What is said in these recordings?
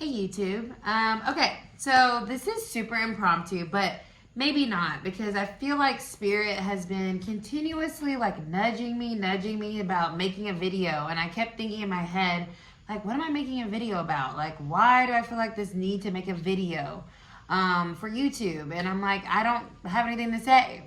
Hey YouTube. Okay, so this is super impromptu, but maybe not, because I feel like Spirit has been continuously like nudging me about making a video, and I kept thinking in my head, like, what am I making a video about? Like, why do I feel like this need to make a video for YouTube? And I'm like, I don't have anything to say.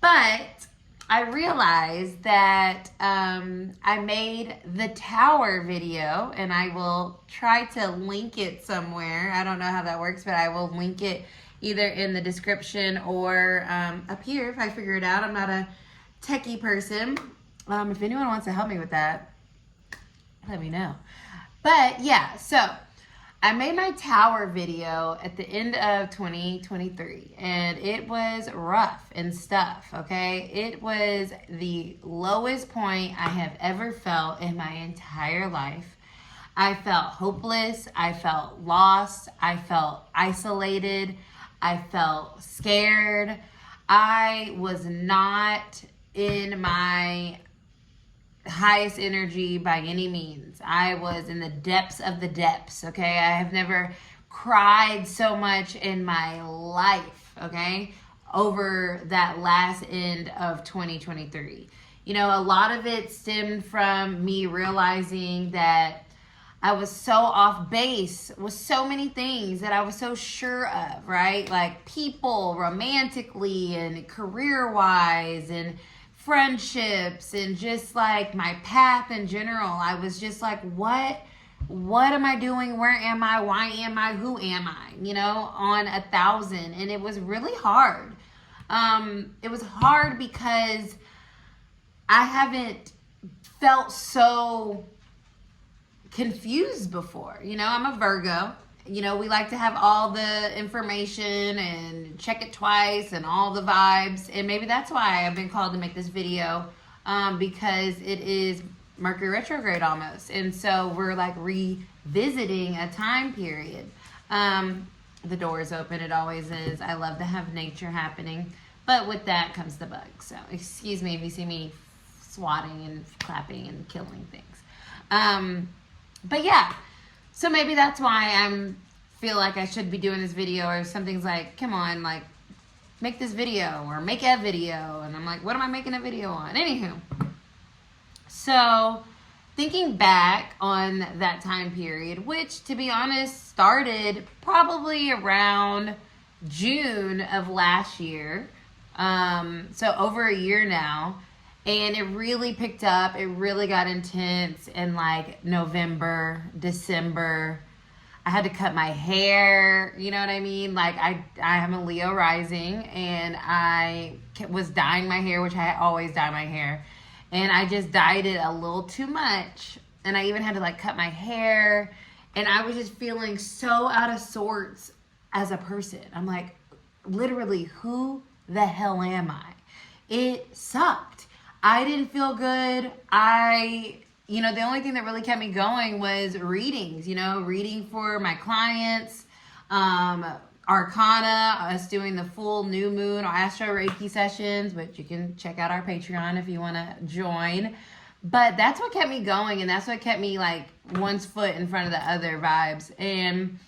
But I realized that I made the tower video, and I will try to link it somewhere. I don't know how that works, but I will link it either in the description or up here if I figure it out. I'm not a techie person. If anyone wants to help me with that, let me know. But yeah, so I made my tower video at the end of 2023, and it was rough and stuff, okay? It was the lowest point I have ever felt in my entire life. I felt hopeless. I felt lost. I felt isolated. I felt scared. I was not in my highest energy by any means. I was in the depths of the depths, okay? I have never cried so much in my life, okay, over that last end of 2023. You know, a lot of it stemmed from me realizing that I was so off base with so many things that I was so sure of, right? Like people, romantically and career-wise, and friendships, and just like my path in general. I was just like, what am I doing? Where am I? Why am I? Who am I? You know, on 1,000. And it was really hard. It was hard because I haven't felt so confused before. You know, I'm a Virgo. You know, we like to have all the information and check it twice and all the vibes. And maybe that's why I've been called to make this video, because it is Mercury retrograde almost. And so we're like revisiting a time period. The door is open. It always is. I love to have nature happening. But with that comes the bug. So excuse me if you see me swatting and clapping and killing things. But yeah. So maybe that's why I feel like I should be doing this video, or something's like, come on, like, make this video or make a video. And I'm like, what am I making a video on? Anywho. So thinking back on that time period, which to be honest started probably around June of last year. So over a year now. And it really picked up. It really got intense in like November, December. I had to cut my hair. You know what I mean? Like I am a Leo rising, and I was dyeing my hair, which I always dye my hair. And I just dyed it a little too much. And I even had to like cut my hair. And I was just feeling so out of sorts as a person. I'm like, literally, who the hell am I? It sucked. I didn't feel good. The only thing that really kept me going was readings, reading for my clients, Arcana, us doing the full new moon or Astro Reiki sessions, which you can check out our Patreon if you want to join. But that's what kept me going, and that's what kept me like one's foot in front of the other vibes. And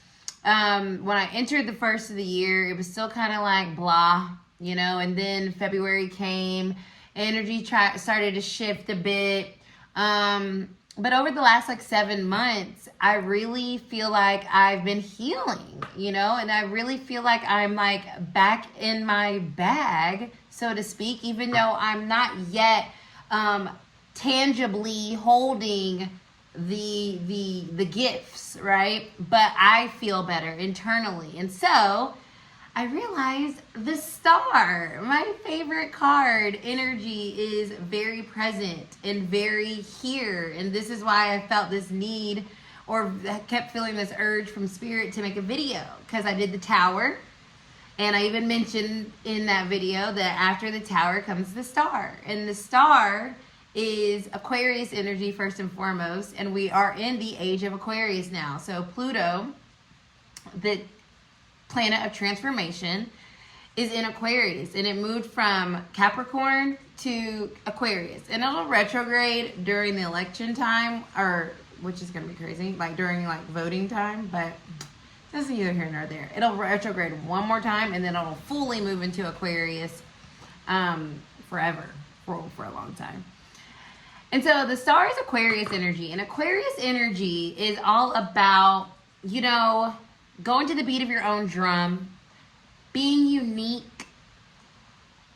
when I entered the first of the year, it was still kind of like blah, and then February came. Energy started to shift a bit. But over the last like 7 months, I really feel like I've been healing, and I really feel like I'm like back in my bag, so to speak, even though I'm not yet tangibly holding the gifts, right? But I feel better internally. And so I realized the star, my favorite card, energy, is very present and very here. And this is why I felt this need, or kept feeling this urge from Spirit to make a video, because I did the tower. And I even mentioned in that video that after the tower comes the star. And the star is Aquarius energy first and foremost. And we are in the age of Aquarius now. So Pluto, the planet of transformation, is in Aquarius, and it moved from Capricorn to Aquarius, and it'll retrograde during the election time, or which is going to be crazy, like during like voting time, but that's neither here nor there. It'll retrograde one more time, and then it'll fully move into Aquarius forever, for a long time. And so the star is Aquarius energy, and Aquarius energy is all about, you know, going to the beat of your own drum, being unique,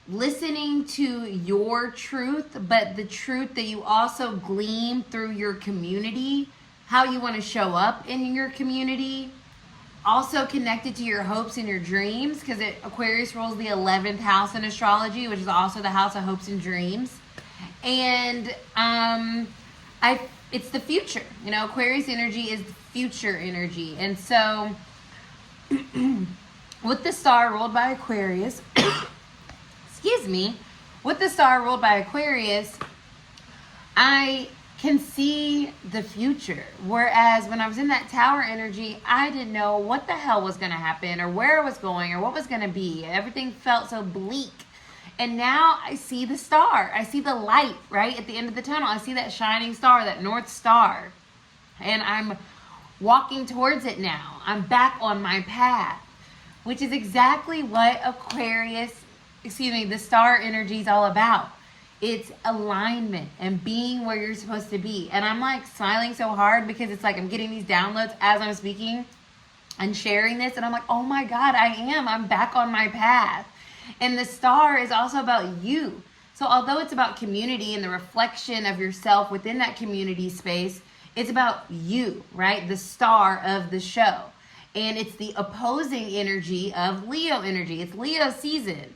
listening to your truth, but the truth that you also glean through your community, how you want to show up in your community, also connected to your hopes and your dreams, because Aquarius rules the 11th house in astrology, which is also the house of hopes and dreams. And it's the future. You know, Aquarius energy is the future energy. And so with the star ruled by Aquarius, with the star ruled by Aquarius, I can see the future. Whereas when I was in that tower energy, I didn't know what the hell was going to happen or where I was going or what was going to be. Everything felt so bleak. And now I see the star. I see the light, right, at the end of the tunnel. I see that shining star, that North Star. And I'm walking towards it now. I'm back on my path, which is exactly what the star energy is all about. It's alignment and being where you're supposed to be. And I'm like smiling so hard because it's like I'm getting these downloads as I'm speaking and sharing this. And I'm like, oh my God, I'm back on my path. And the star is also about you. So although it's about community and the reflection of yourself within that community space, it's about you, right? The star of the show. And it's the opposing energy of Leo energy. It's Leo season.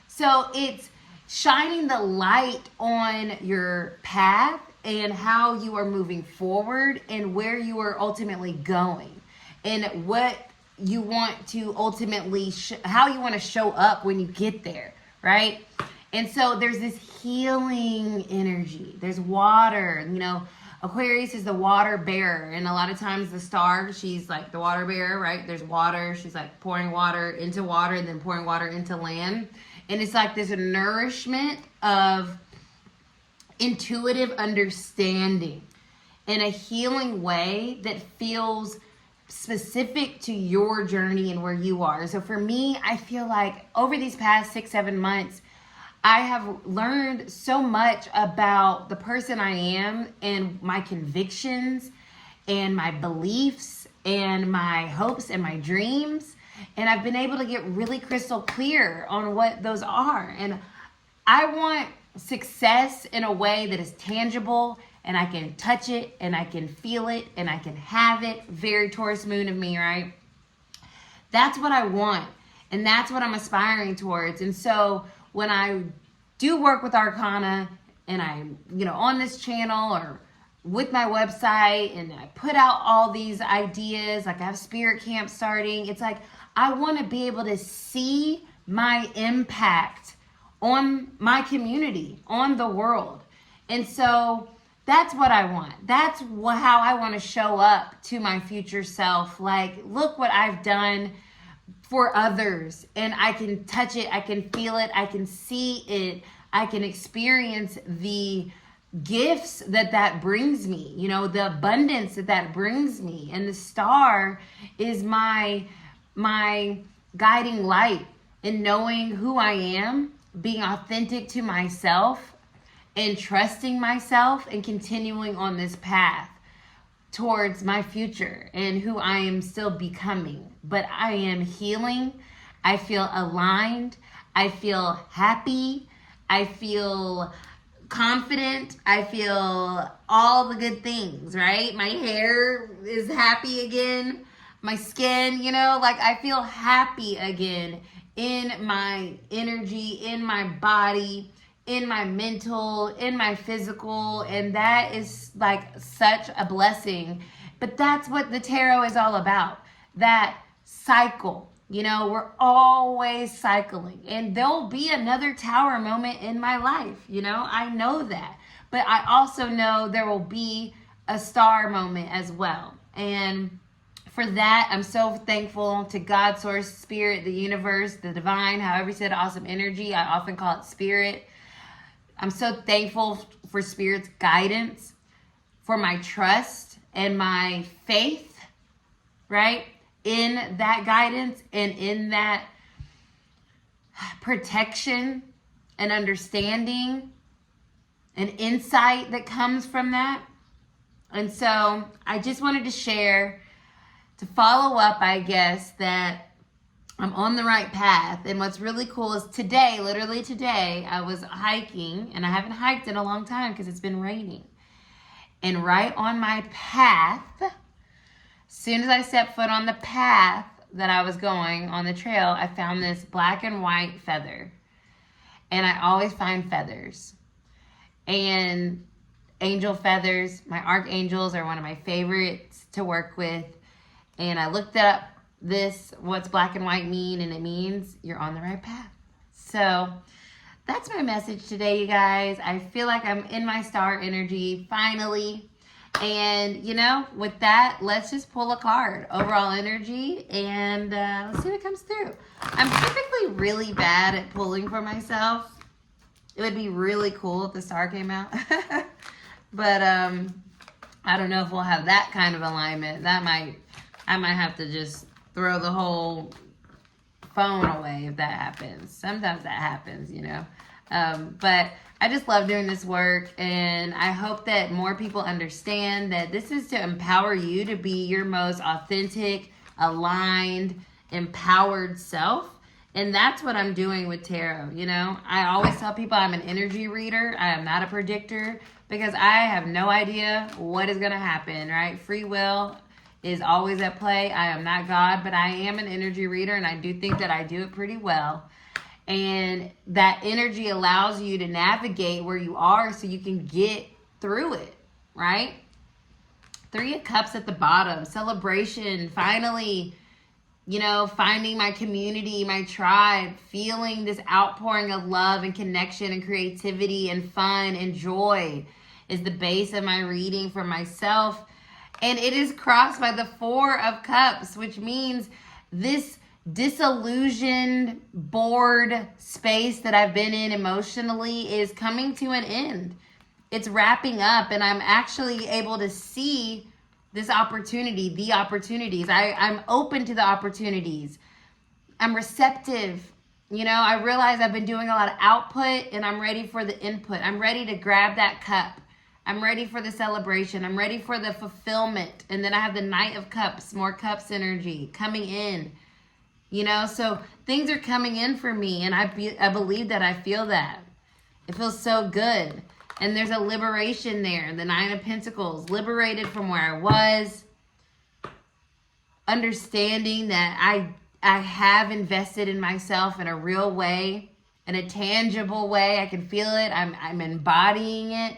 So it's shining the light on your path and how you are moving forward and where you are ultimately going and what you want to ultimately, how you want to show up when you get there, right? And so there's this healing energy. There's water, you know, Aquarius is the water bearer. And a lot of times the star, she's like the water bearer, right? There's water. She's like pouring water into water and then pouring water into land. And it's like this nourishment of intuitive understanding in a healing way that feels specific to your journey and where you are. So for me, I feel like over these past 6-7 months, I have learned so much about the person I am and my convictions and my beliefs and my hopes and my dreams. And I've been able to get really crystal clear on what those are. And I want success in a way that is tangible and I can touch it and I can feel it and I can have it. Very Taurus moon of me, right? That's what I want. And that's what I'm aspiring towards. And so when I do work with Arcana and I'm, you know, on this channel or with my website and I put out all these ideas, like I have spirit camp starting, it's like I want to be able to see my impact on my community, on the world. And so that's what I want. That's how I want to show up to my future self. Like, look what I've done for others. And I can touch it. I can feel it. I can see it. I can experience the gifts that brings me. You know, the abundance that brings me. And the star is my guiding light in knowing who I am, being authentic to myself, and trusting myself and continuing on this path towards my future and who I am still becoming. But I am healing. I feel aligned. I feel happy. I feel confident. I feel all the good things, right? My hair is happy again. My skin, you know, like I feel happy again in my energy, in my body, in my mental, in my physical, and that is like such a blessing. But that's what the tarot is all about, that cycle. You know, we're always cycling, and there'll be another tower moment in my life. You know, I know that, but I also know there will be a star moment as well. And for that, I'm so thankful to God, source, spirit, the universe, the divine, however you said, awesome energy. I often call it spirit. I'm so thankful for spirit's guidance, for my trust and my faith, right, in that guidance and in that protection and understanding and insight that comes from that. And so I just wanted to share, to follow up, I guess, that I'm on the right path. And what's really cool is today, literally today, I was hiking, and I haven't hiked in a long time because it's been raining. And right on my path, as soon as I stepped foot on the path that I was going on the trail, I found this black and white feather. And I always find feathers. And angel feathers, my archangels are one of my favorites to work with. And I looked up what's black and white mean, and it means you're on the right path. So that's my message today, you guys. I feel like I'm in my star energy finally. And, you know, with that, let's just pull a card. Overall energy, and let's see what comes through. I'm typically really bad at pulling for myself. It would be really cool if the star came out. But I don't know if we'll have that kind of alignment. I might have to just throw the whole phone away if that happens. Sometimes that happens, you know. But I just love doing this work, and I hope that more people understand that this is to empower you to be your most authentic, aligned, empowered self. And that's what I'm doing with tarot, you know. I always tell people I'm an energy reader. I am not a predictor because I have no idea what is going to happen, right? Free will is always at play. I am not God, but I am an energy reader, and I do think that I do it pretty well. And that energy allows you to navigate where you are so you can get through it, right? 3 of Cups at the bottom. Celebration. Finally, you know, finding my community, my tribe, feeling this outpouring of love and connection and creativity and fun and joy is the base of my reading for myself. And it is crossed by the 4 of Cups, which means this disillusioned, bored space that I've been in emotionally is coming to an end. It's wrapping up, and I'm actually able to see this opportunity, the opportunities. I'm open to the opportunities. I'm receptive. You know, I realize I've been doing a lot of output, and I'm ready for the input. I'm ready to grab that cup. I'm ready for the celebration. I'm ready for the fulfillment. And then I have the Knight of Cups, more cups energy coming in. You know, so things are coming in for me, and I believe that. I feel that. It feels so good. And there's a liberation there. The 9 of Pentacles, liberated from where I was. Understanding that I have invested in myself in a real way, in a tangible way. I can feel it. I'm embodying it.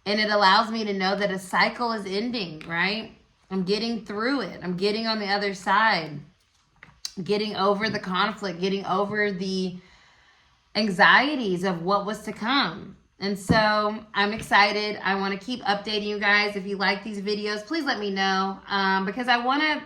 And it allows me to know that a cycle is ending, right? I'm getting through it. I'm getting on the other side. Getting over the conflict. Getting over the anxieties of what was to come. And so I'm excited. I want to keep updating you guys. If you like these videos, please let me know. Because I want to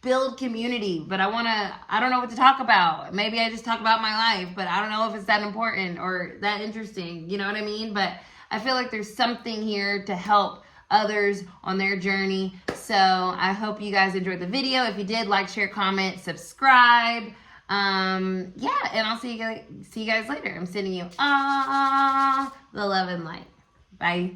build community, but I don't know what to talk about. Maybe I just talk about my life, but I don't know if it's that important or that interesting. You know what I mean? But I feel like there's something here to help others on their journey. So I hope you guys enjoyed the video. If you did, like, share, comment, subscribe. Yeah, and I'll see you guys later. I'm sending you all the love and light. Bye.